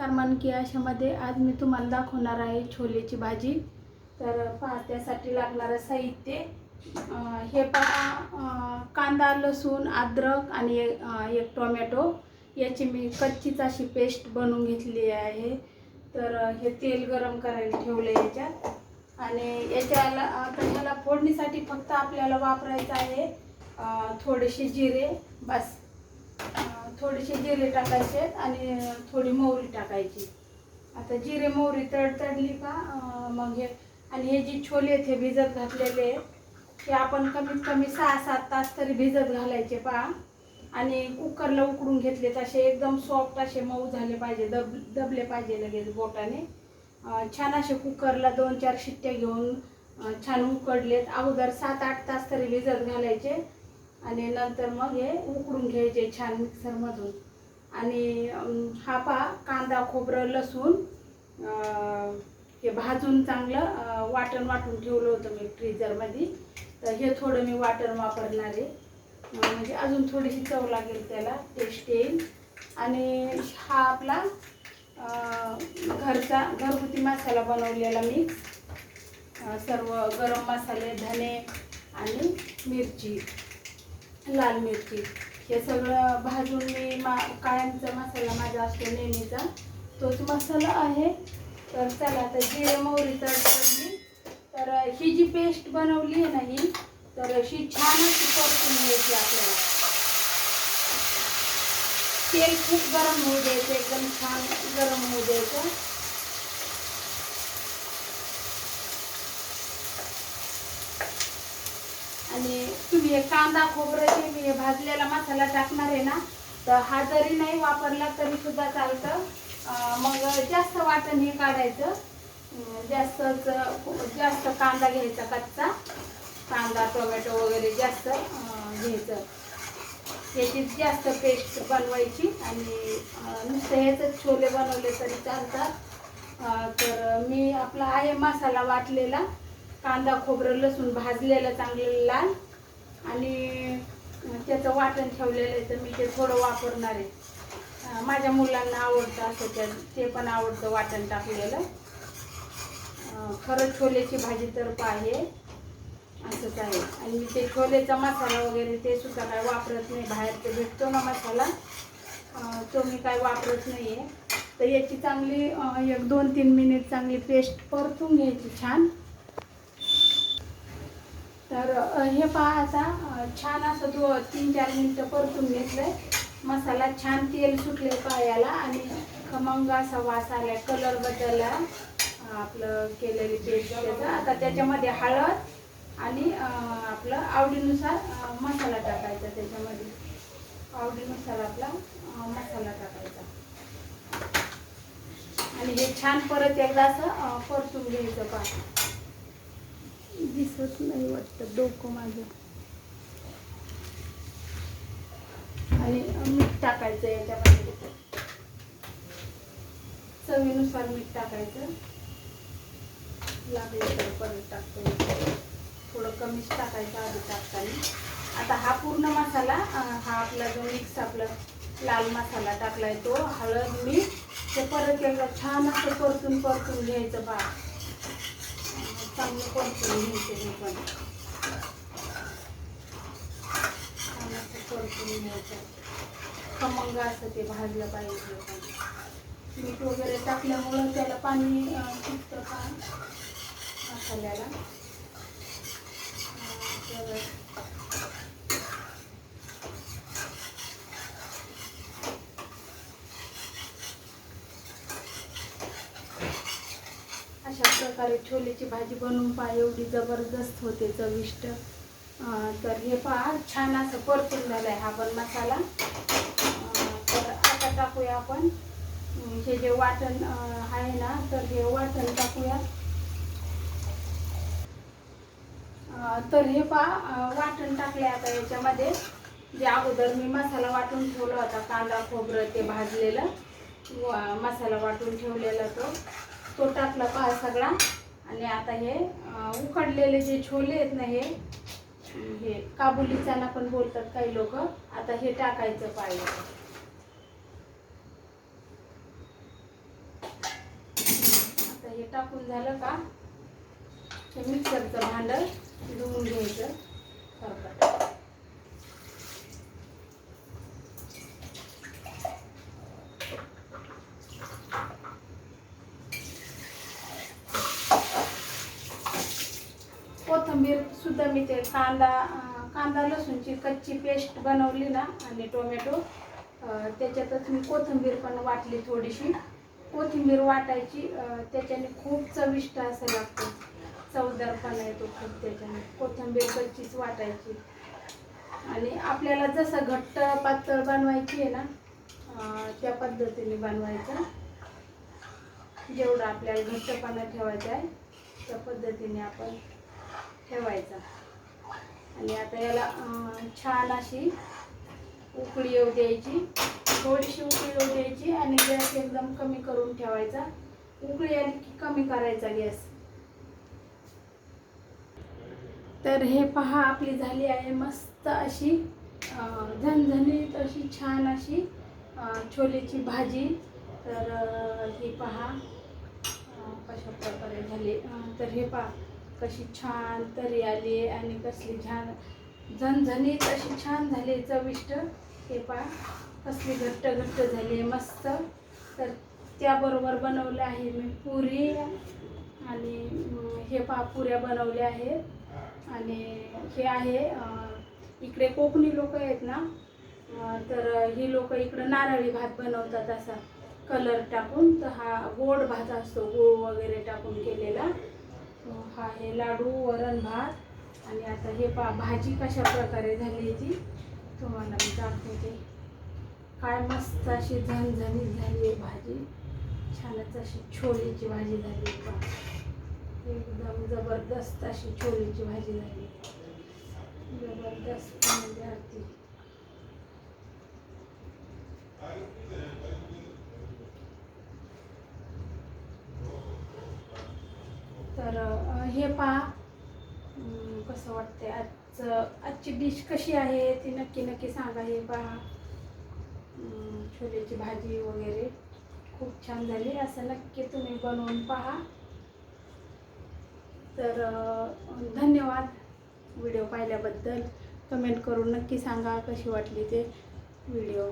नमस्कार मन की आशामध्ये आज मी तुम्हाला दाखवणार आहे छोलेची भाजी। तर पहा त्यासाठी लागणारं साहित्य हे पहा, कांदा लसूण अद्रक आणि एक टोमॅटो याची मी कच्चीच अशी पेस्ट बनवून घेतली आहे। तर हे तेल गरम करायला ठेवले याच्यात आणि याच्याला आता ह्याला फोडणीसाठी फक्त आपल्याला वापरायचं आहे थोडेसे जिरे, बस थोडेसे जिरे टाकायचे आणि थोडी मोहरी टाकायची। आता जिरे मोहरी तडतडली का मग हे आणि हे जे छोले आहेत हे भिजत घातलेले हे आपण कमीत कमी 6-7 तास तरी भिजत घालायचे पहा। आणि कुकरला उकडून घेतले तसे एकदम सॉफ्ट असे मऊ झाले पाहिजे, दबले पाहिजे लगेच बोटाने। छान असे कुकरला 2-4 शिट्ट्या घेऊन छान उकडलेत। अगोदर 7-8 तास तरी भिजत घालायचे आणि नंतर मग हे उकडून घ्यायचे छान मिक्सरमधून। आणि हा पहा कांदा खोबरं लसूण हे भाजून चांगलं वाटण ठेवलं होतं मी फ्रीजरमध्ये। तर हे थोडं मी वाटण वापरणार आहे म्हणजे अजून थोडीशी चव लागेल, त्याला टेस्ट येईल। आणि हा आपला घरगुती मसाला बनवलेला मिक्स सर्व गरम मसाले धने आणि मिरची लाल मिरची हे सगळं भाजून मी कायमचा मसाला माझा असतो नेहमीचा तोच मसाला आहे। तर चला आता जिरे मोहरी तडतडली तर ही जी पेस्ट बनवली आहे ना ही तर अशी छान अशी परतून घ्यायची आपल्याला। तेल खूप गरम होऊ द्यायचं, एकदम छान गरम होऊ द्यायचं। आणि तुम्ही हे कांदा खोबरं जे मी भाजलेला मसाला टाकणार आहे ना तर हा जरी नाही वापरला तरी सुद्धा चालतं। मग जास्त वाटण हे काढायचं, जास्त कांदा घ्यायचा, कच्चा कांदा टोमॅटो वगैरे जास्त घ्यायचं, याची जास्त पेस्ट बनवायची। आणि नुसतं ह्याच छोले बनवले तरी चालतात। तर मी आपला आहे मसाला वाटलेला कांदा खोबरं लसूण भाजलेलं चांगलं लाल आणि त्याचं वाटण ठेवलेलं आहे तर मी ते थोडं वापरणार आहे। माझ्या मुलांना आवडतं असं, ते पण आवडतं वाटण टाकलेलं। खरं छोलेची भाजी तर पाहे असंच आहे। आणि मी ते छोलेचा मसाला वगैरे ते सुद्धा काय वापरत नाही, बाहेर ते भेटतो ना मसाला तो मी काय वापरत नाही आहे। तर याची चांगली 1-2-3 मिनिट चांगली पेस्ट परतून घ्यायची छान। तर हे पहा आता छान असं 3-4 मिनिटं परतून घेतलंय मसाला, छान तेल सुटले पायाला आणि खमंग असा वास आला, कलर बदलला आपलं केलेली पेस्ट त्याचा। आता त्याच्यामध्ये हळद आणि आपलं आवडीनुसार मसाला टाकायचा, त्याच्यामध्ये आवडीनुसार आपला मसाला टाकायचा आणि हे छान परत एकदा असं परतून घ्यायचं पहा। दिसत नाही वाटतं डोकं माझं। आणि मीठ टाकायचं याच्यामध्ये, चवीनुसार मीठ टाकायचं, लागलं तर परत टाकतो, थोडं कमीच टाकायचं आधी टाकताना। आता हा पूर्ण मसाला हा आपला जो मिक्स आपला लाल मसाला टाकलाय तो हळद मीठ ते परत एकदा छान असं परतून घ्यायचं पहा, चांगलं परतून घ्यायचं हे पण छान असं परतून घ्यायचं, खमंग असं ते भाजलं पाहिजे। मीठ वगैरे टाकल्यामुळं त्याला पाणी सुटतं का मसाल्याला। अशा प्रकारे छोलेची भाजी बनवून पहा, एवढी जबरदस्त होते, चविष्ट। तर हे पहा छान असं परतून झालाय हा पण मसाला। तर आता टाकूया आपण हे जे वाटण आहे ना तर हे वाटण टाकूया। तर हे पहा वाटण टाकले आता याच्यामध्ये, जे अगोदर मी मसाला वाटून ठेवला होता कांदा खोबरं ते भाजलेलं मसाला वाटून ठेवलेला तो टाकला पहा सगळा। आणि आता हे उकडलेले जे छोले आहेत ना हे काबुली चना पण बोलतात काही लोक, आता हे टाकायचं पाहिजे। टाकून झालं का हे मिक्सरचं भांडं धुवून घ्यायचं सरपट. कोथिंबीर सुद्धा मी ते कांदा लसूणची कच्ची पेस्ट बनवली ना आणि टोमॅटो त्याच्यातच मी कोथिंबीर पण वाटली थोडीशी. कोथिंबीर वाटायची त्याच्याने खूप चविष्ट असं लागतं, चवदारपणा येतो खूप त्याच्याने. कोथिंबीर कच्चीच वाटायची आणि आपल्याला जसं घट्ट पातळ बनवायची आहे ना त्या पद्धतीने बनवायचं. जेवढं आपल्याला घट्टपणा ठेवायचा आहे त्या पद्धतीने आपण ठेवायचा. आणि आता याला छान अशी उकळी येऊ द्यायची, थोडीशी उकळी येऊ द्यायची आणि गॅस एकदम कमी करून ठेवायचा. उकळी आली की कमी करायचा गॅस. तर हे पहा आपली झाली आहे मस्त अशी झणझणीत अशी छान अशी छोलेची भाजी. तर ही पहा कशा प्रकारे झाली. तर हे पहा कशी छान तरी आली आणि कसली छान झणझणीत अशी छान झाली चविष्ट. हे पहा कसली घट्ट घट्ट झाली मस्त. तर त्याबरोबर बनवले आहे मी पुरी आणि हे पहा पुऱ्या बनवल्या आहेत. आणि हे आहे इकडे कोकणी लोक आहेत ना तर ही लोक इकडं नारळी भात बनवतात असा कलर टाकून. तर हा गोड भात असतो, गूळ वगैरे टाकून केलेला. हा हे लाडू वरण भात. आणि आता हे पहा भाजी कशा प्रकारे झाली ती तुम्हाला मी दाखवते. काय मस्त अशी झणझणीत झाली आहे भाजी, छानच अशी छोलेची भाजी झाली पहा. एकदम जबरदस्त अशी छोलेची भाजी झाली, जबरदस्त म्हणजे अगदी. तर हे पहा कसं वाटते आजची डिश कशी आहे ती नक्की सांगा. हे पहा छोलेची भाजी वगैरे खूप छान झाली, असं नक्की तुम्ही बनवून पहा. तर धन्यवाद व्हिडिओ पाहिल्याबद्दल. कमेंट करून नक्की सांगा कशी वाटली ते व्हिडिओ.